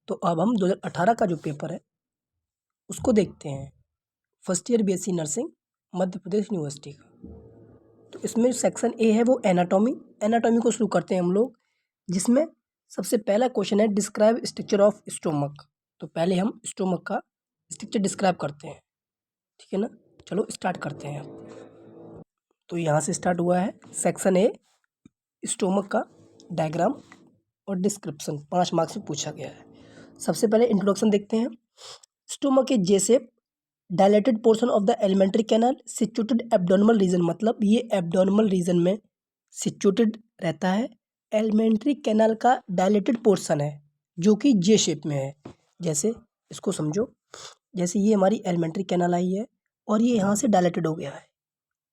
तो अब हम 2018 का जो पेपर है उसको देखते हैं, first year BSc nursing Madhya Pradesh university का। तो इसमें सेक्शन ए है वो एनाटॉमी को शुरू करते हैं हम लोग, जिसमें सबसे पहला क्वेश्चन है डिस्क्राइब स्ट्रक्चर ऑफ स्टोमक। तो पहले हम स्टोमक का स्ट्रक्चर डिस्क्राइब करते हैं, ठीक है ना। चलो स्टार्ट करते हैं। तो यहाँ से स्टार्ट हुआ है सेक्शन ए, स्टोमक का डायग्राम और डिस्क्रिप्शन 5 मार्क्स से पूछा गया है। सबसे पहले इंट्रोडक्शन देखते हैं। Stomach A J shape dilated portion of the alimentary canal situated abdominal region, मतलब ये एब्डोमिनल रीजन में सिचुएटेड रहता है। एलिमेंट्री कैनाल का डायलेटेड पोर्शन है जो कि जे शेप में है। जैसे इसको समझो, जैसे ये हमारी एलिमेंट्री कैनाल आई है और ये यहाँ से डायलेटेड हो गया है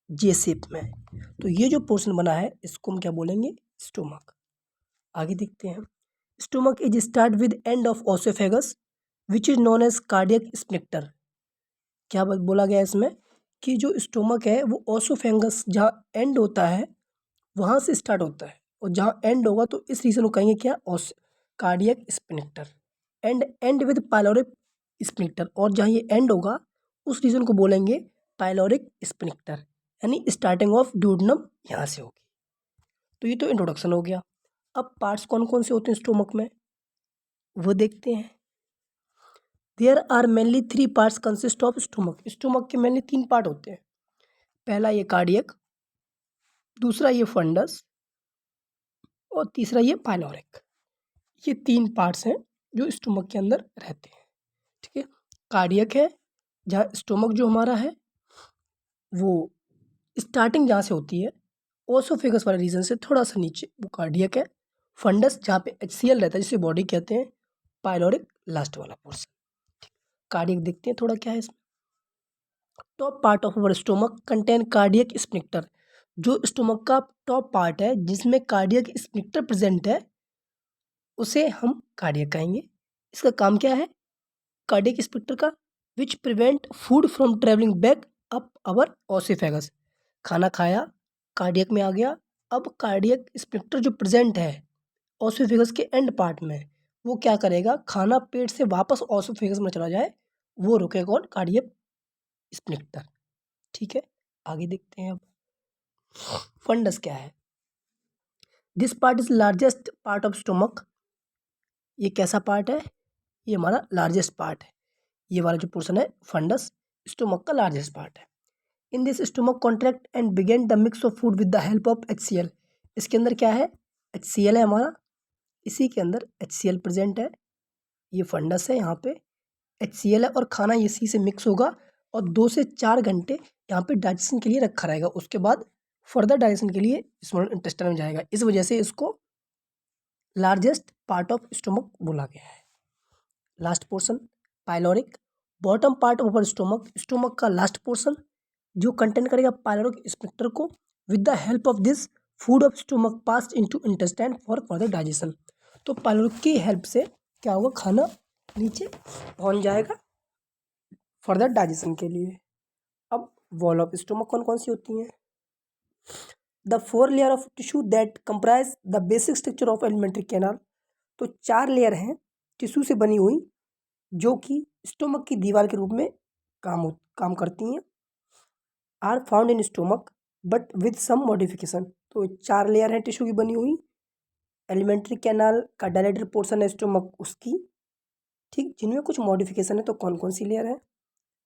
जे शेप में, तो ये जो पोर्शन बना है इसको हम क्या बोलेंगे, स्टोमक। आगे देखते हैं। Stomach is start with end of oesophagus which is known as cardiac sphincter. क्या बोला गया है इसमें कि जो स्टोमक है वो ओसोफेगस जहाँ एंड होता है वहाँ से स्टार्ट होता है, और जहाँ एंड होगा तो इस रीजन को कहेंगे क्या, cardiac sphincter. And with pyloric sphincter, और जहाँ ये एंड होगा उस रीजन को बोलेंगे पाइलोरिक स्फिंक्टर, यानी स्टार्टिंग ऑफ ड्यूडेनम यहाँ से होगी। तो ये तो इंट्रोडक्शन हो गया। अब पार्ट्स कौन कौन से होते हैं स्टोमक में वो देखते हैं। There are mainly 3 parts consist of stomach. Stomach के मेनली 3 पार्ट होते हैं। पहला ये कार्डियक, दूसरा ये फंडस और तीसरा ये पाइलोरिक। ये 3 पार्ट्स हैं जो स्टोमक के अंदर रहते हैं, ठीक है। कार्डियक है जहाँ स्टोमक जो हमारा है वो स्टार्टिंग जहाँ से होती है ओसोफेगस वाले रीजन से थोड़ा सा नीचे, वो कार्डियक है। फंडस जहाँ पे HCl रहता है जिसे बॉडी कहते हैं। पाइलोरिक लास्ट वाला पोर्शन। कार्डियक देखते हैं थोड़ा क्या है इसमें। Top part of our stomach contain cardiac sphincter. जो स्टोमक का टॉप पार्ट है जिसमें कार्डियक स्फिंक्टर प्रेजेंट है उसे हम कार्डियक कहेंगे। इसका काम क्या है, कार्डियक स्फिंक्टर का, which prevent food from travelling back up our oesophagus. खाना खाया, कार्डियक में आ गया, अब कार्डियक स्फिंक्टर जो प्रेजेंट है ओसोफेगस के एंड पार्ट में, वो क्या करेगा, खाना पेट से वापस ओसोफेगस में चला जाए, वो रुकेगा कौन, कार्डियक स्फिंक्टर, ठीक है। आगे देखते हैं अब फंडस क्या है। This part is largest part of stomach. ये कैसा पार्ट है, ये हमारा लार्जेस्ट पार्ट है। ये वाला जो पोर्शन है फंडस स्टोमक का लार्जेस्ट पार्ट है। In this stomach contract and begin the mix of food with the help of HCl। इसके अंदर क्या है, HCl है हमारा, इसी के अंदर HCl प्रेजेंट है। ये फंडस है, यहाँ पे HCl है और खाना इसी से मिक्स होगा और 2 से 4 घंटे यहाँ पे डाइजेशन के लिए रखा रहेगा। उसके बाद फर्दर डाइजेशन के लिए स्मॉल इंटेस्टाइन में जाएगा। इस वजह से इसको लार्जेस्ट पार्ट ऑफ स्टोमक बोला गया है। Last portion pyloric, bottom part of our stomach, stomach का लास्ट पोर्शन जो कंटेन करेगा पाइलोरिक स्फिंक्टर को। With the help of this food of stomach pass into intestine for further digestion. तो pyloric की help से क्या होगा, खाना नीचे पहुंच जाएगा फर्दर डाइजेशन के लिए। अब वॉल ऑफ स्टोमक कौन कौन सी होती हैं। The 4 layer of tissue that comprise the basic structure of alimentary canal. तो 4 लेयर हैं टिश्यू से बनी हुई जो कि स्टोमक की दीवार के रूप में काम करती हैं। Are found in stomach but with some modification. तो 4 लेयर हैं टिश्यू की बनी हुई। एलिमेंट्री कैनाल का डायलेटेड पोर्शन है स्टोमक उसकी, ठीक, जिनमें कुछ मॉडिफिकेशन है। तो कौन कौन सी लेयर है,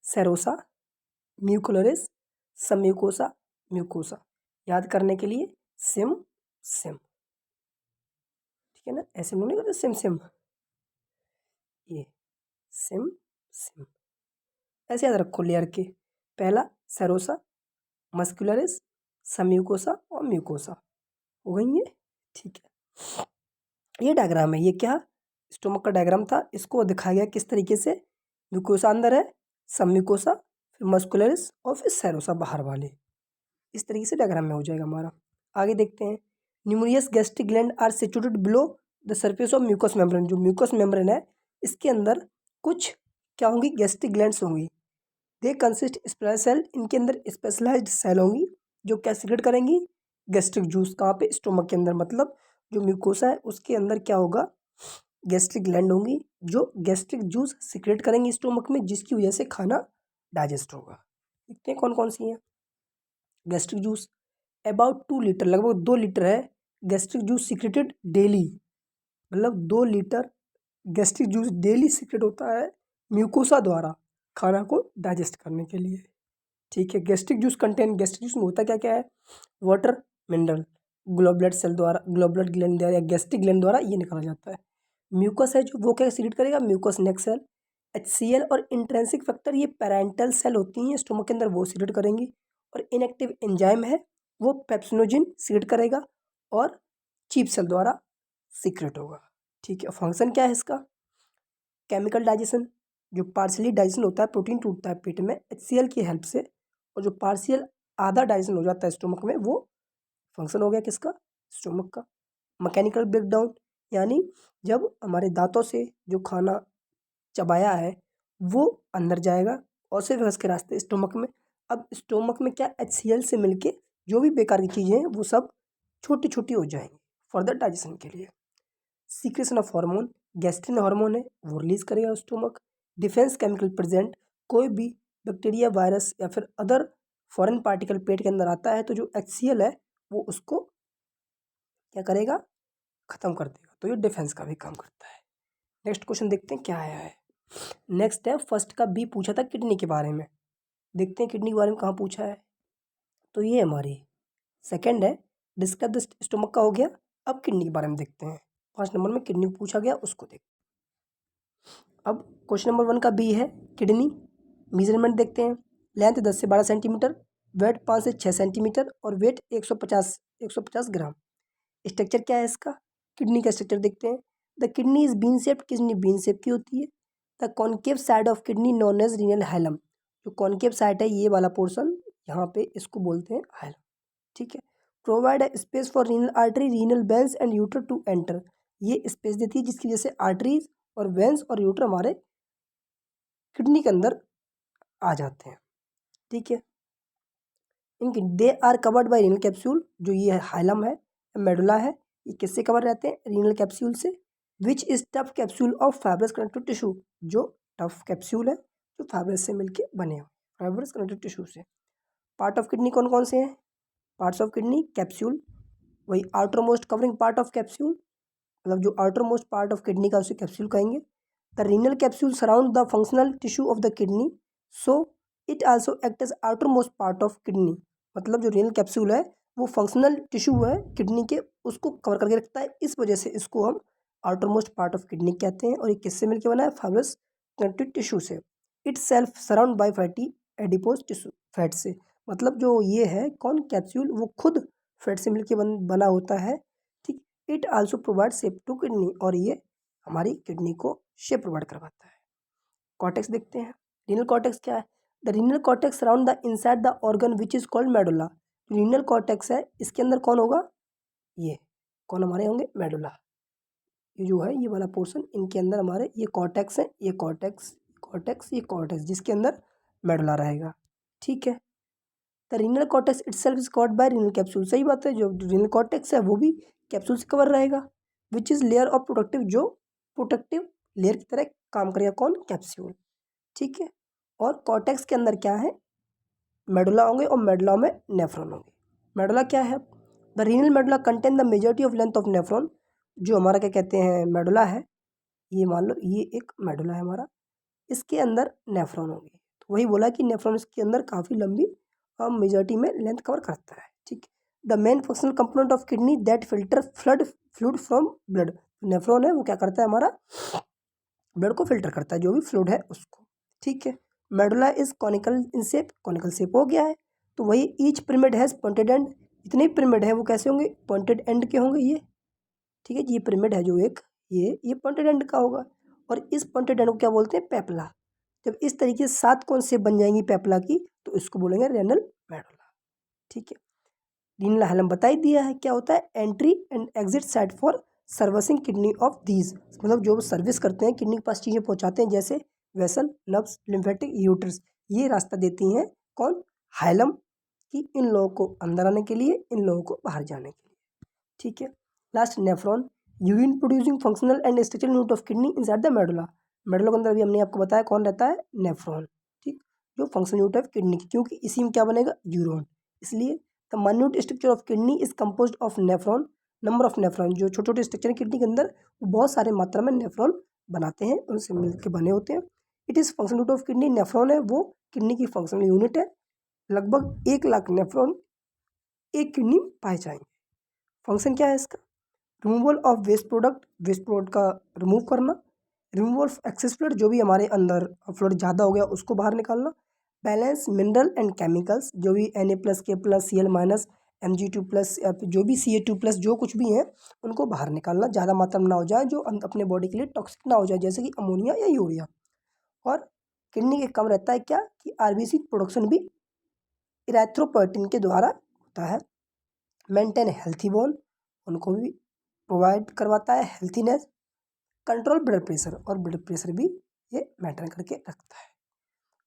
सेरोसा, म्यूकोलरिस, सबम्यूकोसा, म्यूकोसा। याद करने के लिए सिम सिम, ठीक है ना, ऐसे हम लोग नहीं करते सिम सिम, ये सिम सिम, ऐसे याद रखो लेयर के। पहला सेरोसा, मस्कुलरिस, सबम्यूकोसा और म्यूकोसा, हो गई ये, ठीक है। ये डायग्राम है, ये क्या स्टोमक का डायग्राम था, इसको दिखाया गया किस तरीके से। म्यूकोसा अंदर है, सबम्यूकोसा, फिर मस्कुलरिस और फिर सेरोसा बाहर वाले, इस तरीके से डायग्राम में हो जाएगा हमारा। आगे देखते हैं। Numerous gastric gland are situated below the surface of mucous membrane. जो म्यूकस मेम्ब्रेन है इसके अंदर कुछ क्या होंगी, गैस्ट्रिक ग्लैंड्स होंगी। दे कंसिस्ट स्पेशल सेल, इनके अंदर स्पेशलाइज्ड सेल होंगी जो क्या सीक्रेट करेंगी, गैस्ट्रिक जूस। कहाँ पे, स्टोमक के अंदर, मतलब जो म्यूकोसा है उसके अंदर क्या होगा, गैस्ट्रिक ग्लैंड होंगी जो गैस्ट्रिक जूस सिक्रेट करेंगी स्टोमक में, जिसकी वजह से खाना डाइजेस्ट होगा। देखते हैं कौन कौन सी हैं। गैस्ट्रिक जूस अबाउट 2 लीटर, लगभग 2 लीटर है गैस्ट्रिक जूस सिक्रेटेड डेली, मतलब 2 litre gastric juice daily secrete होता है म्यूकोसा द्वारा खाना को डाइजेस्ट करने के लिए। ठीक है, gastric juice contain, gastric juice में होता क्या क्या है, वाटर, मिनरल, ग्लोबुलर सेल द्वारा, ग्लोबुलर ग्लैंड द्वारा या गैस्ट्रिक ग्लैंड द्वारा ये निकाला जाता है। म्यूकस है जो वो क्या सीक्रेट करेगा, म्यूकस नेक सेल, HCl और इंट्रिंसिक फैक्टर, ये पैरेंटल सेल होती हैं स्टोमक के अंदर, वो सीक्रेट करेंगी। और इनएक्टिव एंजाइम है वो पेप्सिनोजिन सीक्रेट करेगा और चीफ सेल द्वारा सीक्रेट होगा। ठीक है, फंक्शन क्या है इसका, केमिकल डाइजेशन, जो पार्शियली डाइजेशन होता है, प्रोटीन टूटता है पेट में HCl की हेल्प से, और जो पार्शियल आधा डाइजेशन हो जाता है स्टोमक में, वो फंक्शन हो गया किसका, स्टोमक का। मैकेनिकल ब्रेकडाउन, यानी जब हमारे दांतों से जो खाना चबाया है वो अंदर जाएगा और से व्यवस्थ के रास्ते स्टोमक में। अब स्टोमक में क्या HCl से मिलके जो भी बेकार की चीज़ें हैं वो सब छोटी छोटी हो जाएंगी फर्दर डाइजेशन के लिए। Secretion of hormone, gastrin hormone है वो रिलीज करेगा स्टोमक। डिफेंस केमिकल प्रेजेंट, कोई भी बैक्टीरिया, वायरस या फिर अदर फॉरेन पार्टिकल पेट के अंदर आता है तो जो HCl है वो उसको क्या करेगा, खत्म कर देगा, तो ये डिफेंस का भी काम करता है। नेक्स्ट क्वेश्चन देखते हैं क्या आया है। नेक्स्ट है, फर्स्ट का बी पूछा था किडनी के बारे में, देखते हैं किडनी के बारे में कहाँ पूछा है। तो ये हमारी सेकंड है, डिस्कस द स्टोमक का हो गया। अब किडनी के बारे में देखते हैं, 5 नंबर में किडनी पूछा गया उसको देख। अब क्वेश्चन नंबर 1 का बी है किडनी, मेजरमेंट देखते हैं। लेंथ 10 से 12 सेंटीमीटर, वेट 5 से 6 सेंटीमीटर और वेट 150 ग्राम। स्ट्रक्चर क्या है इसका, किडनी का स्ट्रक्चर देखते हैं। The kidney is bean shaped, kidney bean shape की होती है। The concave side of kidney known as renal hilum, जो कॉन्केव साइड है ये वाला पोर्शन, यहाँ पे इसको बोलते हैं हाइलम। ठीक है, provide a space for renal artery, renal veins and ureter to enter, ये स्पेस देती है जिसकी वजह से आर्टरीज और वेंस और यूटर हमारे किडनी के अंदर आ जाते हैं। ठीक है, इनके they are covered by renal capsule, जो ये हाइलम है, मेडुला है, ये किससे कवर रहते हैं, रीनल कैप्सूल से। Which is tough capsule of fibrous connective tissue, जो टफ कैप्सूल है जो फाइब्रस से मिलके बने हुए, फाइब्रस कनेक्टिव टिश्यू से। पार्ट ऑफ किडनी कौन कौन से हैं, पार्ट्स ऑफ किडनी, कैप्सूल, वही outer most covering part of capsule, मतलब जो outer most part of kidney का उसे कैप्सूल कहेंगे। The renal capsule surround the functional tissue of the kidney, so it also act as outer most part of kidney, मतलब जो renal capsule है वो functional tissue है किडनी के, उसको कवर करके रखता है, इस वजह से इसको हम outer most part of kidney कहते हैं। और ये किससे मिलकर बना है, फाइब्रस कनेक्टिव टिश्यू से। It self surround by fatty adipose tissue, fat से, मतलब जो ये है कौन कैप्सूल, वो खुद फैट से मिलकर बना होता है। ठीक, it also provide shape to kidney, और ये हमारी किडनी को शेप प्रोवाइड करवाता है। कॉर्टेक्स देखते हैं, रीनल कॉर्टेक्स क्या है, the renal cortex surround the inside the organ which is called medulla. Renal cortex है इसके अंदर कौन होगा, ये कौन हमारे होंगे, मेडुला, ये जो है ये वाला पोर्शन इनके अंदर हमारे ये कॉर्टेक्स है, ये कॉर्टेक्स, कॉर्टेक्स, ये कॉर्टेक्स, जिसके अंदर मेडुला रहेगा। ठीक है, the renal cortex itself is covered by renal capsule, सही बात है, जो रीनल कॉर्टेक्स है वो भी कैप्सूल से कवर रहेगा। Which is layer of protective, जो प्रोटेक्टिव लेयर की तरह काम करेगा कौन, कैप्सूल। ठीक है, और कॉर्टेक्स के अंदर क्या है, मेडुला होंगे और मेडुला में नेफ्रॉन होंगे। मेडुला क्या है, the renal medulla contain the majority of length of nephron, जो हमारा क्या कहते हैं मेडुला है, ये मान लो ये एक मेडुला है हमारा, इसके अंदर नेफ्रॉन होंगे, तो वही बोला कि नेफ्रॉन इसके अंदर काफ़ी लंबी और मेजॉरिटी में लेंथ कवर करता है। ठीक, the main functional component of kidney that filter fluid from blood, nephron है वो क्या करता है, हमारा ब्लड को फिल्टर करता है, जो भी फ्लूइड है उसको। ठीक है, medulla is conical in shape, conical shape हो गया है, तो वही each pyramid has pointed and, जितने पिरामिड है वो कैसे होंगे, पॉइंटेड एंड के होंगे ये। ठीक है, ये पिरामिड है जो एक, ये पॉइंटेड एंड का होगा, और इस पॉइंटेड एंड को क्या बोलते हैं, पेपला। जब इस तरीके से 7 कोन शेप बन जाएंगी पेपला की तो इसको बोलेंगे रेनल मेडुला। ठीक है, रीनल हाइलम बता ही दिया है क्या होता है, entry and exit site for servicing kidney of these, मतलब जो सर्विस करते हैं किडनी के पास चीज़ें पहुंचाते हैं, जैसे वेसल, नर्व्स, लिम्फेटिक, यूट्रस, ये रास्ता देती हैं कौन, हाइलम, कि इन लोगों को अंदर आने के लिए, इन लोगों को बाहर जाने के लिए। ठीक है, last nephron, urine producing functional and structural unit of kidney inside the medulla. Medulla के अंदर भी हमने आपको बताया कौन रहता है, नेफ्रॉन, ठीक, जो फंक्शनल यूनिट ऑफ किडनी की, क्योंकि इसी में क्या बनेगा, यूरोन, इसलिए the minute structure of kidney is composed of nephron, number of nephron, जो छोटे छोटे स्ट्रक्चर किडनी के अंदर वो बहुत सारे मात्रा में नेफ्रॉन बनाते हैं, उनसे मिलकर बने होते हैं। It is functional unit of kidney, nephron है वो किडनी की फंक्शनल यूनिट है। लगभग 1 लाख नेफ्रॉन एक किडनी में पाए जाएंगे। फंक्शन क्या है इसका, रिमूवल ऑफ वेस्ट प्रोडक्ट का रिमूव करना, रिमूवल ऑफ एक्सेस फ्लूइड, जो भी हमारे अंदर फ्लूइड ज़्यादा हो गया उसको बाहर निकालना, बैलेंस मिनरल एंड केमिकल्स, जो भी Na+, K+, Cl-, Mg2+, या फिर जो भी Ca2+, जो कुछ भी हैं उनको बाहर निकालना, ज़्यादा मात्रा में ना हो जाए, जो अपने बॉडी के लिए टॉक्सिक ना हो जाए, जैसे कि अमोनिया या यूरिया। और किडनी के कम रहता है क्या कि आरबीसी प्रोडक्शन भी इरेथ्रोपोएटिन के द्वारा होता है। मेंटेन हेल्थी बोन, उनको भी प्रोवाइड करवाता है हेल्थीनेस। कंट्रोल ब्लड प्रेशर, और ब्लड प्रेशर भी ये मेंटेन करके रखता है।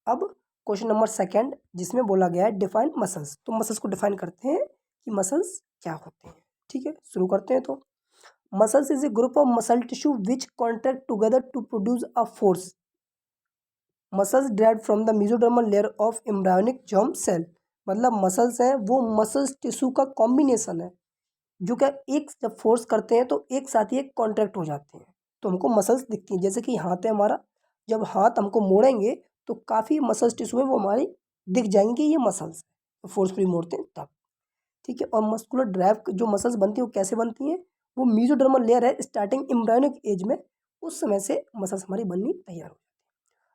अब क्वेश्चन नंबर 2 जिसमें बोला गया है डिफाइन मसल्स, तो मसल्स को डिफाइन करते हैं कि मसल्स क्या होते हैं। ठीक है, शुरू करते हैं। तो muscles is a group of muscle tissue which contract together to produce a force. Muscles derived from the mesodermal layer of embryonic germ cell, मतलब मसल्स हैं वो मसल्स टिश्यू का कॉम्बिनेशन है, जो क्या एक जब फोर्स करते हैं तो एक साथ ही एक कॉन्ट्रैक्ट हो जाते हैं, तो हमको मसल्स दिखती हैं। जैसे कि हाथ है हमारा, जब हाथ हमको मोड़ेंगे तो काफ़ी मसल्स टिश्यू है वो हमारी दिख जाएंगी कि ये मसल्स है, फोर्सफुली मोड़ते हैं तब। ठीक है, और मस्कुलर ड्राइव जो मसल्स बनती हैं वो कैसे बनती हैं, वो मीजोडर्मल लेयर है स्टार्टिंग एम्ब्रायोनिक एज में, उस समय से मसल्स हमारी बननी तैयार हो।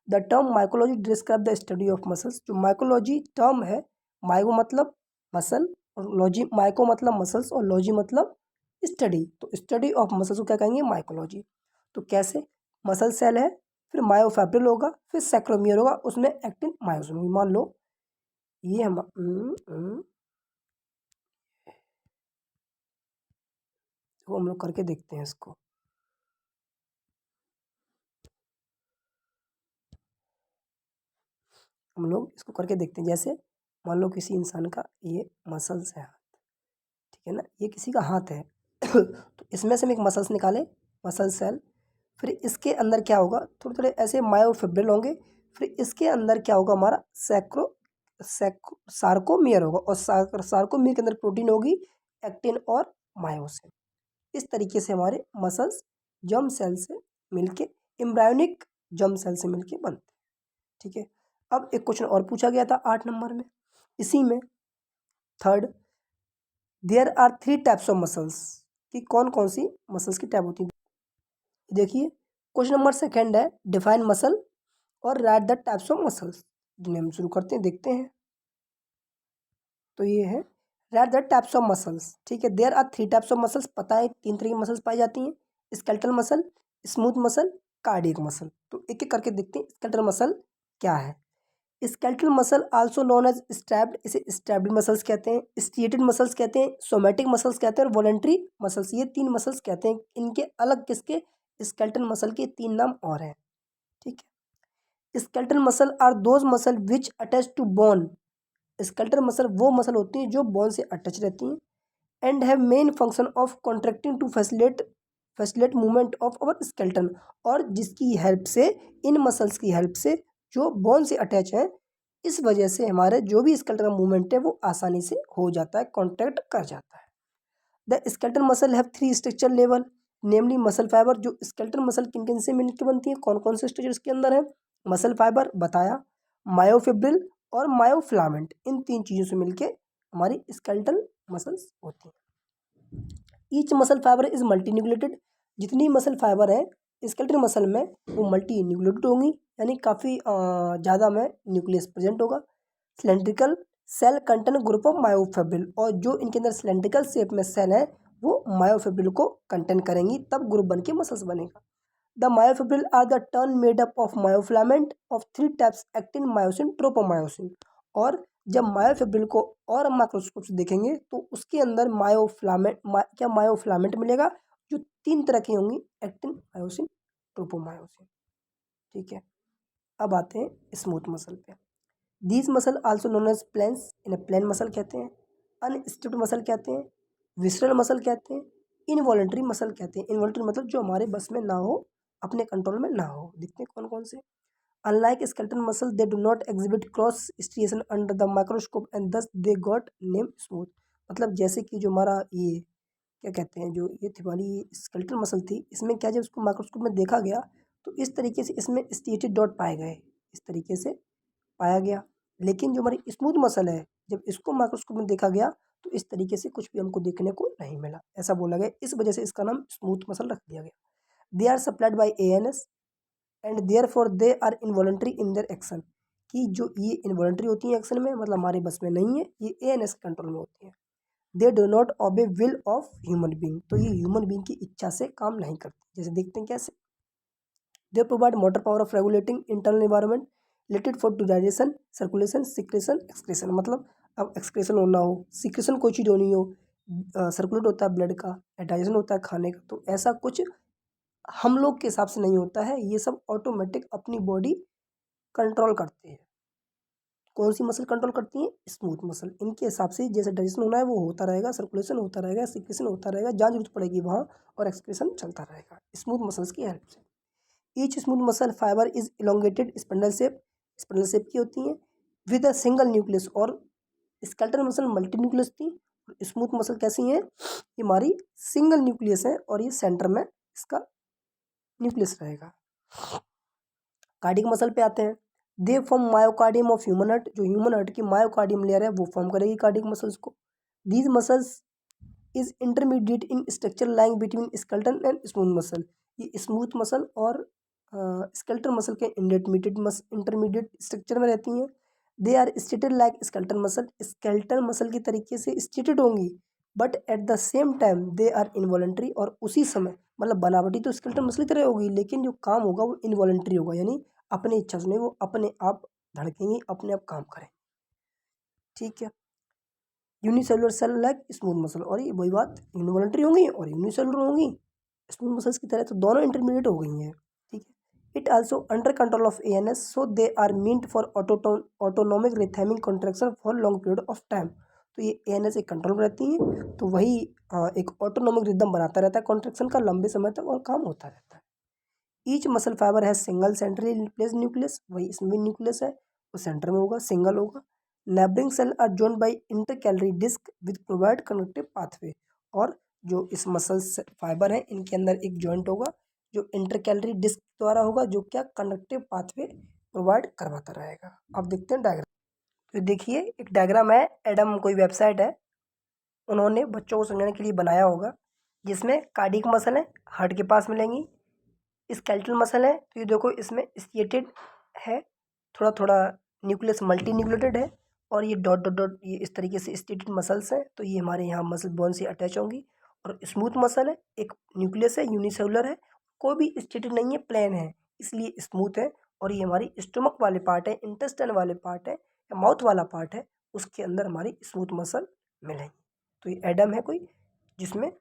The term mycology describe the study of muscles, जो माइकोलॉजी टर्म है, माइको मतलब मसल और लॉजी, माइको मतलब मसल्स और लॉजी मतलब स्टडी, तो स्टडी ऑफ मसल्स को क्या कहेंगे, माइकोलॉजी। तो कैसे, मसल सेल है, फिर मायोफैब्रिल होगा, फिर सैक्रोमियर होगा, उसमें एक्टिन मायोसिन होगी। मान लो ये हम लोग करके देखते हैं इसको। हम लोग इसको करके देखते हैं। जैसे मान लो किसी इंसान का ये मसल्स है, ठीक है ना, ये किसी का हाथ है तो इसमें से हम एक मसल्स निकाले, मसल सेल, फिर इसके अंदर क्या होगा, थोड़े थोड़े ऐसे मायोफिब्रिल होंगे, फिर इसके अंदर क्या होगा हमारा सार्कोमियर होगा, और सार्कोमियर के अंदर प्रोटीन होगी एक्टिन और मायोसिन। इस तरीके से हमारे मसल्स जर्म सेल से मिलके एम्ब्रायोनिक जर्म सेल से मिलके बनते हैं। ठीक है, अब एक क्वेश्चन और पूछा गया था 8 नंबर में, इसी में third, there are 3 types of muscles, कि कौन कौन सी मसल्स की टाइप होती है। देखिए क्वेश्चन नंबर 2 है डिफाइन मसल और right the types of muscles, जिन्हें हम शुरू करते हैं, देखते हैं। तो ये है right the types of muscles. ठीक है, there are 3 types of muscles, पता है 3 तरह की मसल्स पाई जाती हैं, skeletal muscle, smooth muscle, cardiac muscle. तो एक एक करके देखते हैं स्केलेटल मसल क्या है। Skeletal muscle also known as strapped, इसे स्ट्रैप्ड मसल्स कहते हैं, स्ट्रिएटेड मसल्स कहते हैं, सोमैटिक मसल्स कहते हैं, और वॉलंटरी मसल्स, ये 3 मसल्स कहते हैं। इनके अलग किसके, स्केलेटल मसल के 3 नाम और हैं। ठीक है, skeletal muscle are those muscle which attach to bone, skeletal muscle वो मसल होती हैं जो बोन से अटैच रहती हैं, and have main function of contracting to facilitate movement of our skeleton, और जिसकी हेल्प से, इन मसल्स की हेल्प से, जो बोन से अटैच हैं, इस वजह से हमारे जो भी स्केलेटल मूवमेंट है वो आसानी से हो जाता है, कॉन्ट्रैक्ट कर जाता है। The skeletal muscle have 3 structure level, namely muscle fibre, जो स्केलेटल मसल किन किन से मिलकर बनती है, कौन कौन से स्ट्रक्चर इसके अंदर है, मसल फाइबर बताया, मायोफिब्रिल और मायोफिलामेंट, इन 3 चीज़ों से मिलके हमारी स्केलेटल मसल्स होती हैं। Each muscle fibre is multi nucleated, जितनी मसल फाइबर है स्केलेटल मसल में वो मल्टी न्यूक्लिएटेड होंगी, यानी काफ़ी ज़्यादा में न्यूक्लियस प्रेजेंट होगा। Cylindrical cell contain group of myofibril, और जो इनके अंदर सिलेंड्रिकल शेप में सेल है वो मायोफिब्रिल को कंटेन करेंगी, तब ग्रुप बन के मसल्स बनेगा। The myofibril are the turn made up of myofilament of 3 types actin myosin tropomyosin, और जब मायोफिब्रिल को और माइक्रोस्कोप से देखेंगे तो उसके अंदर क्या मायोफिलामेंट मिलेगा, जो 3 तरह की होंगी, एक्टिन मायोसिन ट्रोपोमायोसिन। ठीक है, अब आते हैं स्मूथ मसल पे। These muscle also known as plains, इन्हें प्लेन मसल कहते हैं, अनस्टिप्ड मसल कहते हैं, विसरल मसल कहते हैं, इनवॉलंटरी मसल कहते हैं। इनवॉलंटरी मतलब जो हमारे बस में ना हो, अपने कंट्रोल में ना हो। देखते हैं कौन कौन से। Unlike skeletal muscle they do not exhibit cross striation under the microscope and दस दे गॉट नेम स्मूथ। मतलब जैसे कि जो हमारा ये क्या कहते हैं, जो ये थी हमारी स्केलेटल मसल थी, इसमें क्या जब उसको माइक्रोस्कोप में देखा गया तो इस तरीके से इसमें स्ट्रिएटेड डॉट पाए गए, इस तरीके से पाया गया। लेकिन जो हमारी स्मूथ मसल है, जब इसको माइक्रोस्कोप में देखा गया तो इस तरीके से कुछ भी हमको देखने को नहीं मिला, ऐसा बोला गया। इस वजह से इसका नाम स्मूथ मसल रख दिया गया। They are supplied by ANS and therefore they are involuntary in their action. कि जो ये इनवॉलंटरी होती है एक्शन में, मतलब हमारे बस में नहीं है, ये एएनएस कंट्रोल में होती है। They do not obey will of human being. तो ये ह्यूमन बींग की इच्छा से काम नहीं करती। जैसे देखते हैं कैसे। They provide motor power of regulating internal environment related for to digestion, circulation, secretion, excretion. मतलब अब एक्सक्रेशन होना हो, सिक्रेशन कोई चीज़ होनी हो, सर्कुलेट होता है ब्लड का, डाइजेशन होता है खाने का, तो ऐसा कुछ हम लोग के हिसाब से नहीं होता है। ये सब ऑटोमेटिक अपनी बॉडी कंट्रोल करती है। कौन सी मसल कंट्रोल करती है? Smooth muscle. इनके हिसाब से जैसे डाइजेशन होना है वो होता रहेगा, सर्कुलेशन होता रहेगा, सिक्रेशन होता रहेगा, जहाँ जरूरत पड़ेगी वहाँ, और एक्सक्रेशन चलता रहेगा स्मूथ मसल्स की हेल्प से। Each smooth muscle fibre is elongated spindle shape की होती हैं विद अ सिंगल न्यूक्लियस। और स्केलेटल मसल मल्टी न्यूक्लियस थी, स्मूथ मसल कैसी हैं? ये हमारी सिंगल न्यूक्लियस है और ये सेंटर में इसका न्यूक्लियस रहेगा। कार्डियक मसल पे आते हैं। They form myocardium of human heart. जो ह्यूमन हार्ट की मायोकार्डियम लेयर है वो फॉर्म करेगी कार्डियक मसल्स को। These muscles is intermediate in structure lying between skeleton and smooth muscle. ये स्मूथ मसल और स्केलेटल मसल के इंटरमीडिएट स्ट्रक्चर में रहती हैं। They are stated like skeletal muscle. Skeletal muscle की तरीके से स्टेटेड होंगी, but at the same time they are involuntary. और उसी समय मतलब बनावटी तो स्केलेटल मसल की तरह होगी, लेकिन जो काम होगा वो इनवॉलंटरी होगा, यानी अपनी इच्छा से नहीं, वो अपने आप धड़केंगी, अपने आप काम करें। ठीक है। Unicellular cell like smooth muscle. और ये वही बात, इनवॉलंटरी होंगी और यूनिसेलुलर होंगी स्मूथ मसल्स की तरह, तो दोनों इंटरमीडिएट हो गई हैं। ठीक है। It also under control of ANS, so they are meant for autonomic rhythmic contraction for long period of time. तो ये एएनएस एक कंट्रोल में रहती हैं, तो वही एक ऑटोनोमिक रिदम बनाता रहता है कॉन्ट्रैक्शन का लंबे समय तक, और काम होता रहता है। ईच मसल फाइबर है सिंगल सेंट्रली प्लेस्ड न्यूक्लियस। वही इसमें भी न्यूक्लियस है, वो सेंटर में होगा, सिंगल होगा। Neighbouring cell are joined by intercalary disc with provide connective pathway. और जो इस मसल फाइबर है इनके अंदर एक जॉइंट होगा जो इंटरकैलरी डिस्क द्वारा होगा, जो क्या कनेक्टिव पाथवे प्रोवाइड करवाता रहेगा। अब देखते हैं डायग्राम। तो देखिए एक डायग्राम है, एडम कोई वेबसाइट है, उन्होंने बच्चों को समझाने के लिए बनाया होगा, जिसमें कार्डियक मसल है हार्ट के पास मिलेंगी, स्केलेटल मसल है तो ये देखो इसमें स्ट्रिएटेड है, थोड़ा थोड़ा न्यूक्लियस मल्टी न्यूक्लिएटेड है, और ये डॉट डॉट डॉट ये इस तरीके से स्ट्रिएटेड मसल्स हैं, तो ये हमारे यहाँ मसल बोन से अटैच होंगी। और स्मूथ मसल है, एक न्यूक्लियस है, यूनिसेलुलर है, कोई भी स्ट्रिएटेड नहीं है, प्लेन है, इसलिए स्मूथ है। और ये हमारी स्टमक वाले पार्ट है, इंटेस्टाइन वाले पार्ट है, या माउथ वाला पार्ट है, उसके अंदर हमारी स्मूथ मसल मिलेंगी। तो ये एडम है कोई, जिसमें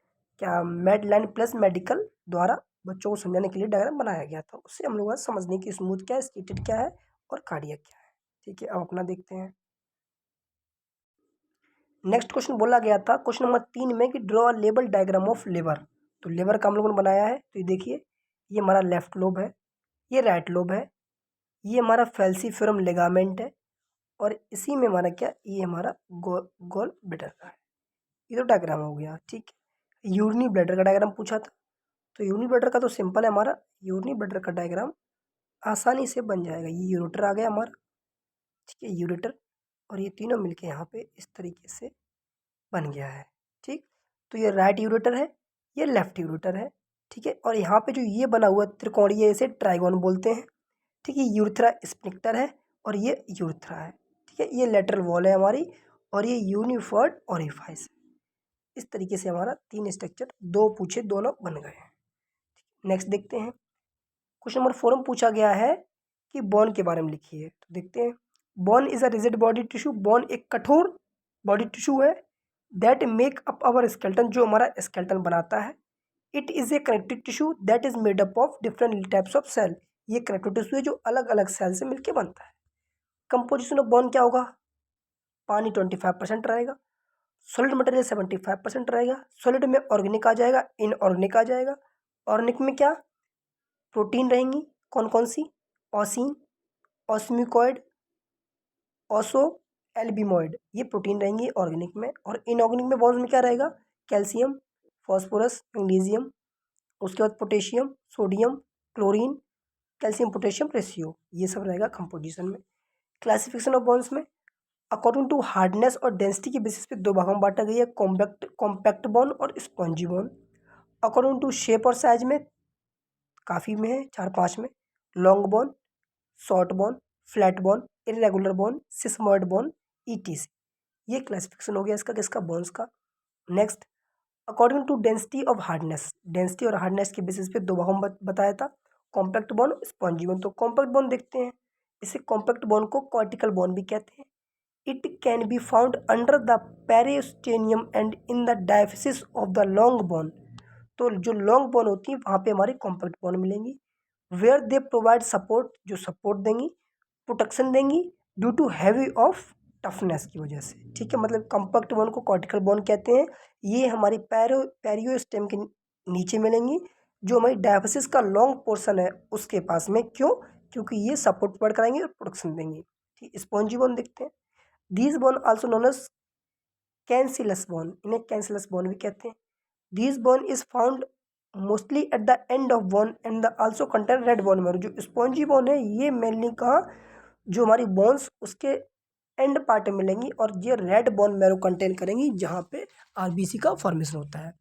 क्या मेडलाइन प्लस मेडिकल द्वारा बच्चों को समझाने के लिए डायग्राम बनाया गया था। उससे हम लोग आज समझने की स्मूथ क्या है, स्ट्रिएटेड क्या है, और कार्डियक क्या है। ठीक है, अब अपना देखते हैं। नेक्स्ट क्वेश्चन बोला गया था क्वेश्चन नंबर 3 में कि draw a label diagram of liver. तो लिवर का हम लोगों ने बनाया है, तो ये देखिए ये हमारा लेफ्ट लोब है, ये राइट लोब है, ये हमारा फैल्सीफेरम लिगामेंट है, और इसी में हमारा क्या, ये हमारा गोल ब्लैडर का है। ये तो डायग्राम हो गया। ठीक है। यूरिनरी ब्लैडर का डायग्राम पूछा था, तो यूरिनरी ब्लैडर का तो सिंपल है, हमारा यूरिनरी ब्लैडर का डायग्राम आसानी से बन जाएगा। ये यूरेटर आ गया हमारा, ठीक है, यूरेटर, और ये तीनों मिलके यहाँ पे इस तरीके से बन गया है। ठीक, तो ये राइट यूरेटर है, ये लेफ्ट यूरेटर है। ठीक है, और यहाँ पे जो ये बना हुआ त्रिकोणीय, इसे ट्राइगोन बोलते हैं। ठीक है, यूरेथ्रा स्फिंक्टर है, और ये यूरेथ्रा है। ठीक है, ये लेटरल वॉल है हमारी, और ये यूनिफर्ड ओरिफाइस। इस तरीके से हमारा 3 स्ट्रक्चर, 2 पूछे दोनों बन गए हैं। नेक्स्ट देखते हैं। क्वेश्चन नंबर 4 में पूछा गया है कि बोन के बारे में लिखिए, तो देखते हैं। Bone is a rigid body tissue. Bone एक कठोर बॉडी टिश्यू है that make up our skeleton, जो हमारा स्केलेटन बनाता है। It is a connective tissue that is made up of different types of cell. ये कनेक्टिव टिश्यू है जो अलग अलग सेल से मिलकर बनता है। कंपोजिशन ऑफ बोन क्या होगा? पानी 25% रहेगा, सॉलिड मटेरियल 75% रहेगा। सॉलिड में ऑर्गेनिक आ जाएगा, इनऑर्गेनिक आ जाएगा। ऑर्गेनिक में क्या, प्रोटीन रहेंगी, कौन कौन सी, ऑसिन, ऑस्मिकॉइड, ऑसो, एल्बिमॉइड, ये प्रोटीन रहेंगी ऑर्गेनिक में। और इनऑर्गेनिक में बॉन्ड्स में क्या रहेगा, कैल्शियम, फॉस्फोरस, मैग्नीशियम, उसके बाद potassium, sodium, chlorine, calcium potassium ratio, ये सब रहेगा कंपोजिशन में। क्लासिफिकेशन ऑफ बॉन्ड्स में अकॉर्डिंग टू हार्डनेस और डेंसिटी के बेसिस पे दो भागों में बांटा गया है, कॉम्पैक्ट बॉन्ड और spongy bond. According to shape और साइज में काफ़ी में है, 4-5 में, long bond, short bond, flat bond, irregular bond, sesamoid bond, ETC. ये क्लासिफिकेशन हो गया इसका किसका, बॉन्ड्स का। Next, according to density of hardness, density और हार्डनेस के बेसिस पे दो भागों में बताया था, कॉम्पैक्ट बॉन्ड, स्पॉन्जी बॉन्ड। तो कॉम्पैक्ट बॉन्ड देखते हैं, इसे कॉम्पैक्ट बॉन्ड को कॉर्टिकल बॉन्ड भी कहते हैं। It can be found under the periosteum and in the diaphysis of the long bone. तो जो लॉन्ग बोन होती है वहाँ पे हमारी कॉम्पैक्ट बोन मिलेंगी। वेयर दे प्रोवाइड सपोर्ट, जो सपोर्ट देंगी, प्रोटेक्शन देंगी due to heavy of toughness की वजह से। ठीक है, मतलब कॉम्पैक्ट बोन को कॉर्टिकल बोन कहते हैं। ये हमारी पेरियोस्टेम के नीचे मिलेंगी, जो हमारी डायफिसिस का लॉन्ग पोर्शन है उसके पास में। क्यों, क्योंकि ये सपोर्ट प्रोवाइड कराएंगे और प्रोटेक्शन देंगी। ठीक, स्पॉन्जी बोन देखते हैं। These bone also known as cancellous bone, इन्हें cancellous bone भी कहते हैं। These bone is found mostly at the end of bone and the also contain red bone marrow। जो spongy bone है ये mainly कहाँ, जो हमारी bones उसके एंड पार्ट में मिलेंगी, और ये रेड बोन मैरो कंटेन करेंगी जहाँ पे आरबीसी का फॉर्मेशन होता है।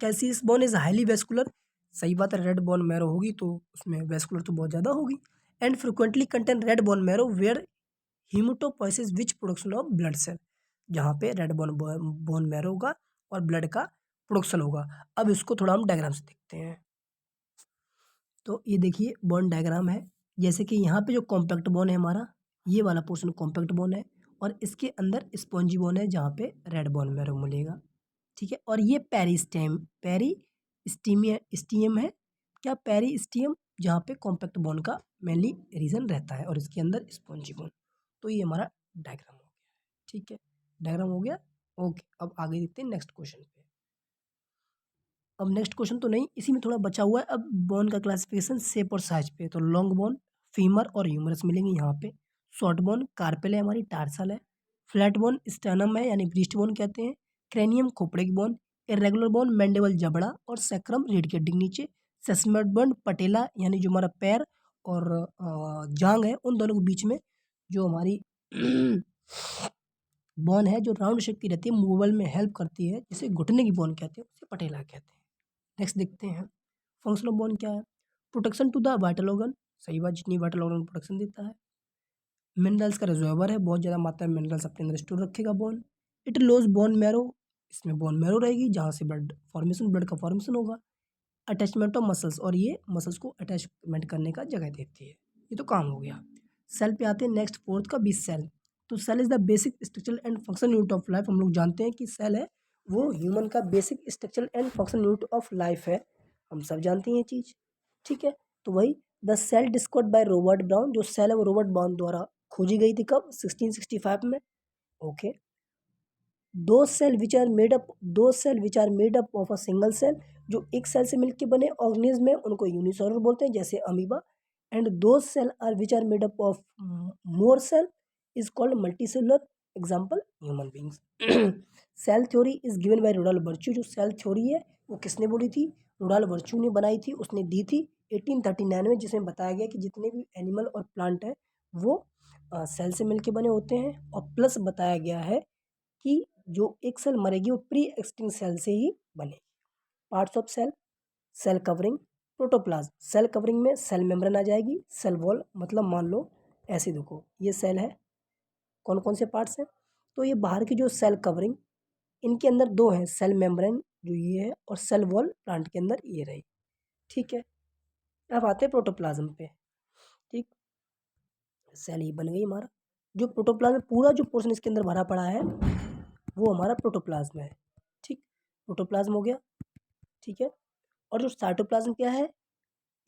कैल्सियस बोन इज हाईली वेस्कुलर, सही बात है, रेड बोन मैरो होगी तो उसमें वेस्कुलर तो बहुत ज़्यादा होगी। And frequently contain red bone marrow where haematopoiesis which production of blood cell, जहाँ पे रेड बोन मैरो होगा और ब्लड का प्रोडक्शन होगा। अब इसको थोड़ा हम डायग्राम से देखते हैं। तो ये देखिए बोन डायग्राम है, जैसे कि यहाँ पे जो कॉम्पैक्ट बोन है हमारा, ये वाला पोर्शन कॉम्पैक्ट बोन है, और इसके अंदर स्पॉन्जी बोन है जहाँ पे रेड बोन मैरो मिलेगा। ठीक है, और ये स्टीम है क्या, स्टीम, जहाँ पे कॉम्पैक्ट बोन का मेनली रीजन रहता है, और इसके अंदर स्पॉन्जी बोन। तो ये हमारा डायग्राम हो गया। ठीक है, डायग्राम हो गया। ओके, अब आगे देखते हैं नेक्स्ट क्वेश्चन पे। अब नेक्स्ट क्वेश्चन तो नहीं, इसी में थोड़ा बचा हुआ है। अब बोन का क्लासिफिकेशन शेप और साइज पे, तो लॉन्ग बोन, फीमर और ह्यूमरस मिलेंगे यहाँ पे। शॉर्ट बोन कार्पेल है हमारी, टार्सल है। फ्लैट बोन स्टर्नम है यानी ब्रीस्ट बोन कहते हैं। क्रेनियम खोपड़े की बोन। इरेगुलर बोन मैंडिबल जबड़ा और सैक्रम रीढ़ की हड्डी के नीचे। सेसमेट बोन पटेला यानी जो हमारा पैर और जांग है उन दोनों के बीच में जो हमारी बोन है, जो राउंड शेप की रहती है, मूवल में हेल्प करती है, जिसे घुटने की बोन कहते हैं, उसे पटेला कहते हैं। नेक्स्ट देखते हैं फंक्शन ऑफ बोन क्या है। Protection to the vital organ, सही बात, जितनी वाइटल ऑर्गन प्रोटेक्शन देता है। मिनरल्स का रिजर्वर है, बहुत ज़्यादा मात्रा में मिनरल्स अपने अंदर स्टोर रखेगा bone. It lodge bone marrow, इसमें बोन मैरो रहेगी जहाँ से ब्लड का फॉर्मेशन होगा। अटैचमेंट ऑफ मसल्स, और ये मसल्स को अटैचमेंट करने का जगह देती है। ये तो काम हो गया। सेल पे आते हैं नेक्स्ट, फोर्थ का बी सेल। तो cell is the basic structure and function unit of life. हम लोग जानते हैं कि सेल है वो ह्यूमन का basic structure and function unit of life है, हम सब जानते हैं ये चीज़। ठीक है, तो वही the cell discovered by Robert Brown, जो सेल है वो रॉबर्ट ब्राउन द्वारा खोजी गई थी, कब, 1665 में। ओके, दो cell which are made up of a single cell, जो एक सेल से मिलकर बने ऑर्गेनिज्म में उनको यूनिसेलुलर बोलते हैं, जैसे अमीबा। एंड दो cell are which are made up of more cell is called multicellular, example human beings. Cell theory is given by Rudolf Virchow, जो सेल थ्योरी है वो किसने बोली थी, रुडॉल्फ बर्च्यू ने बनाई थी, उसने दी थी 1839 में, जिसमें बताया गया कि जितने भी एनिमल और प्लांट है वो सेल से मिलके बने होते हैं। और प्लस बताया गया है कि जो एक सेल मरेगी वो प्री एक्सटिंक्ट सेल से ही बनेगी। Parts of cell, cell covering, protoplasm. Cell covering में सेल मेम्ब्रेन आ जाएगी, सेल वॉल, मतलब मान लो ऐसे देखो ये सेल है, कौन कौन से पार्ट्स हैं, तो ये बाहर की जो सेल कवरिंग, इनके अंदर दो हैं, सेल मेम्ब्रेन जो ये है और सेल वॉल प्लांट के अंदर ये रही। ठीक है, अब आते हैं प्रोटोप्लाज्म पे। ठीक, सेल ही बन गई हमारा। जो प्रोटोप्लाज्म पूरा जो पोर्शन इसके अंदर भरा पड़ा है वो हमारा प्रोटोप्लाज्म है। ठीक, प्रोटोप्लाज्म हो गया। ठीक है, और जो साइटोप्लाज्म क्या है,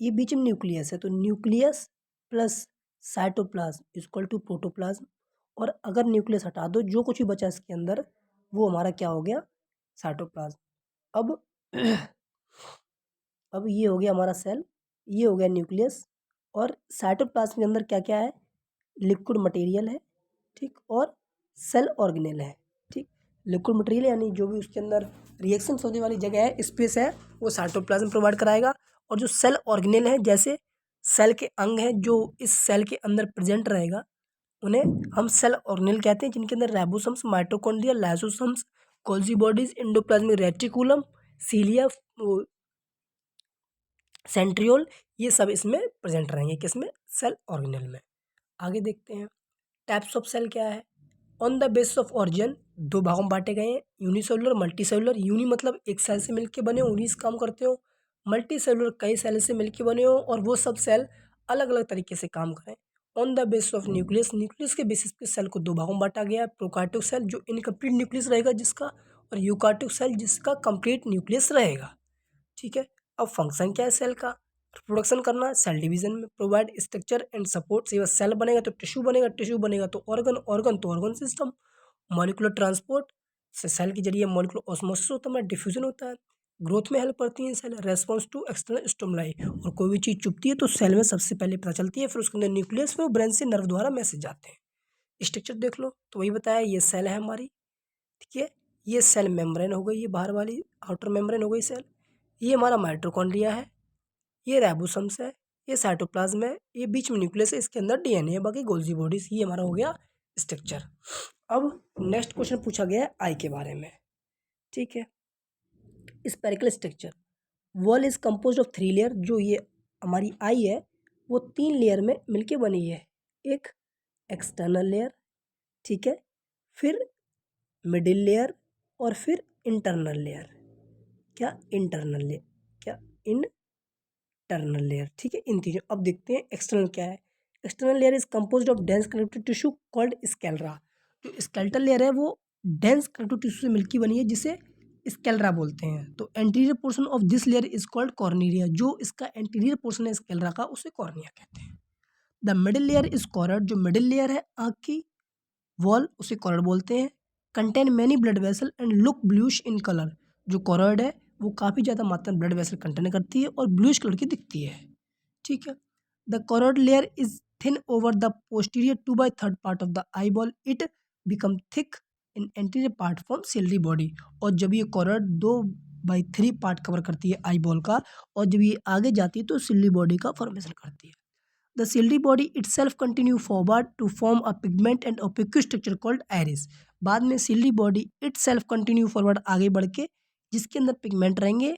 ये बीच में न्यूक्लियस है, तो nucleus plus cytoplasm equal to protoplasm. और अगर न्यूक्लियस हटा दो, जो कुछ भी बचा इसके अंदर वो हमारा क्या हो गया, साइटोप्लाज्म। अब अब ये हो गया हमारा सेल, ये हो गया न्यूक्लियस, और साइटोप्लाज्म के अंदर क्या क्या है, लिक्विड मटेरियल है, ठीक, और सेल ऑर्गेनेल है, ठीक। लिक्विड मटेरियल यानी जो भी उसके अंदर रिएक्शन होने वाली जगह है, स्पेस है, वो साइटोप्लाज्म प्रोवाइड कराएगा। और जो सेल ऑर्गेनेल है, जैसे सेल के अंग हैं जो इस सेल के अंदर प्रेजेंट रहेगा, उन्हें हम सेल ऑर्गेनेल कहते हैं, जिनके अंदर ribosomes, mitochondria, lysosomes, Golgi bodies, endoplasmic reticulum, cilia, centriole, ये सब इसमें प्रेजेंट रहेंगे, किसमें, सेल ऑर्गेनेल में। आगे देखते हैं टाइप्स ऑफ सेल क्या है। On the basis of origin दो भागों में बांटे गए हैं, यूनिसेलुलर, मल्टी सेलुलर। यूनि मतलब एक सेल से मिलकर बने हो, उन्हीं से काम करते हो। मल्टी सेलुलर कई सेल से मिलकर बने हो और वो सब सेल अलग अलग तरीके से काम करें। On the basis of nucleus, nucleus के बेसिस पे सेल को दो भागों में बांटा गया है, प्रोकार्योटिक सेल जो इनकम्प्लीट न्यूक्लियस रहेगा जिसका, और यूकार्योटिक सेल जिसका कंप्लीट न्यूक्लियस रहेगा, ठीक है। अब फंक्शन क्या है सेल का, प्रोडक्शन करना, सेल डिवीजन में, प्रोवाइड स्ट्रक्चर एंड सपोर्ट। से सेल बनेगा तो टिश्यू बनेगा, टिश्यू बनेगा तो ऑर्गन, ऑर्गन तो ऑर्गन सिस्टम, मॉलिकुलर ट्रांसपोर्ट से सेल के जरिए मॉलिकुलर ऑस्मोसिस होता है, डिफ्यूजन होता है, ग्रोथ में हेल्प करती है cell, response to external stimuli. और कोई भी चीज़ चुभती है तो सेल में सबसे पहले पता चलती है, फिर उसके अंदर न्यूक्लियस, फिर ब्रेन से नर्व द्वारा मैसेज जाते हैं। स्ट्रक्चर देख लो तो वही बताया, ये सेल है हमारी, ठीक है। ये सेल मेम्ब्रेन हो गई, ये बाहर वाली आउटर मेम्ब्रेन हो गई सेल। ये हमारा माइटोकॉन्ड्रिया है, ये राइबोसोम्स है, ये साइटोप्लाज्म है, ये बीच में न्यूक्लियस है, इसके अंदर डीएनए है, बाकी गोल्जी बॉडीज। ये हमारा हो गया स्ट्रक्चर। अब नेक्स्ट क्वेश्चन पूछा गया है आई के बारे में, ठीक है। Spherical structure, wall is composed of 3 layer. जो ये हमारी आई है वो 3 लेयर में मिलके बनी है। एक एक्सटर्नल लेयर, ठीक है, फिर मिडिल लेयर, और फिर इंटरनल लेयर। क्या इंटरनल लेयर, क्या इंटरनल लेयर, ठीक है। इन तीनों, अब देखते हैं एक्सटर्नल क्या है। External layer is composed of dense connective tissue called sclera. जो स्केलेटल लेयर है वो डेंस कनेक्टिव टिश्यू से मिलकर बनी है, जिसे स्केलरा बोलते हैं। तो anterior portion of this layer is called cornea. जो इसका एंटीरियर पोर्शन है स्केलरा का, उसे कॉर्निया कहते हैं। The middle layer is choroid. जो मिडिल लेयर है आँख की वॉल, उसे कॉरड बोलते हैं। Contain many blood vessel and look bluish in colour. जो कॉरड है वो काफ़ी ज़्यादा मात्रा में ब्लड वेसल कंटेन करती है और ब्लूइश कलर की दिखती है, ठीक है। The choroid layer is thin over the posterior 2/3 part of the eyeball. It become thick in anterior part from ciliary body. और जब ये कॉरड 2/3 पार्ट कवर करती है आई बॉल का, और जब ये आगे जाती है तो सिलरी बॉडी का फॉर्मेशन करती है। The ciliary body itself continue forward to form a pigment and opaque structure called iris। बाद में सिल्ली बॉडी itself continue forward आगे बढ़ के, जिसके अंदर पिगमेंट रहेंगे,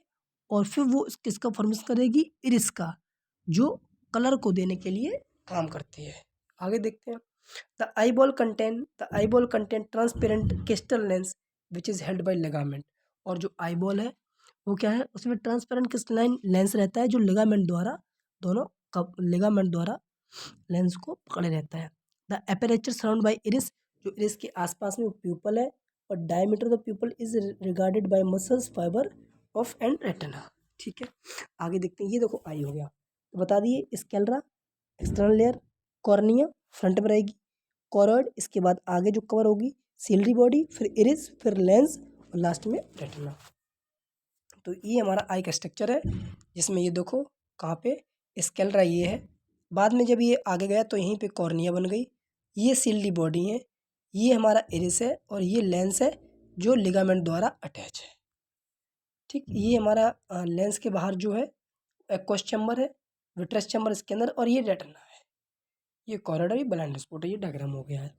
और फिर वो किसका फॉर्मेशन करेगी, इरिस का, जो कलर को देने के लिए काम करती है। आगे देखते हैं। The eyeball contain transparent crystal lens which is held by ligament. और जो आईबॉल है वो क्या है, उसमें ट्रांसपेरेंट क्रिस्टलाइन लेंस रहता है, जो लिगामेंट द्वारा, दोनों कब लिगामेंट द्वारा लेंस को पकड़े रहता है। The aperture surround by iris. जो इरिस के आसपास में प्यूपल है, और diameter of the pupil is regarded by muscles fibre of and retina, ठीक है। आगे देखते हैं। ये देखो आई हो गया, तो बता दिए sclera external layer, cornea front में रहेगी, कॉरड इसके बाद आगे जो कवर होगी सिलरी बॉडी, फिर इरिस, फिर लेंस, और लास्ट में रेटिना। तो ये हमारा आई का स्ट्रक्चर है, जिसमें ये देखो कहाँ पे स्केलरा ये है, बाद में जब ये आगे गया तो यहीं पे कॉर्निया बन गई, ये सिल्ली बॉडी है, ये हमारा इरिस है, और ये लेंस है जो लिगामेंट द्वारा अटैच है, ठीक। ये हमारा लेंस के बाहर जो है एक्वस चैम्बर है, विट्रस चैम्बर इसके अंदर, और ये रेटिना है, ये कॉरिडोर, ये ब्लाइंड स्पॉट है, ये डायग्राम हो गया है।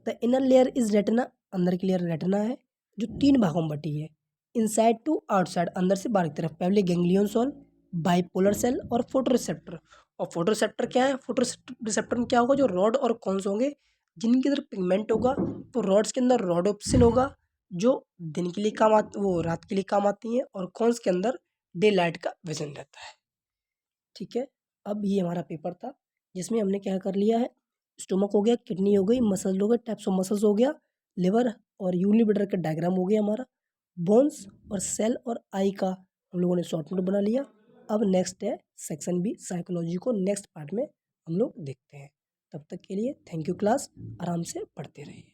The inner layer is retina. अंदर की लेयर रेटिना है, जो 3 भागों में बटी है, इनसाइड टू आउटसाइड, अंदर से बाहर की तरफ। पहले गैंग्लियन सेल, बाइपोलर सेल, और फोटोरिसेप्टर। और फोटोरिसेप्टर क्या है, फोटोरिसेप्टर में क्या होगा, जो रॉड और कॉन्स होंगे, जिनके अंदर पिगमेंट होगा, तो रॉड्स के अंदर रॉडोप्सिन होगा, जो दिन के लिए काम वो रात के लिए काम आती हैं, और कॉन्स के अंदर डे लाइट का विजन रहता है, ठीक है। अब ये हमारा पेपर था, जिसमें हमने क्या कर लिया है, स्टोमक हो गया, किडनी हो गई, मसल्स हो गए, टाइप्स ऑफ मसल्स हो गया, लिवर और यूरिनरी ब्लैडर का डायग्राम हो गया हमारा, बोन्स और सेल और आई का हम लोगों ने शॉर्ट नोट बना लिया। अब नेक्स्ट है सेक्शन बी साइकोलॉजी को, नेक्स्ट पार्ट में हम लोग देखते हैं। तब तक के लिए थैंक यू क्लास, आराम से पढ़ते रहिए।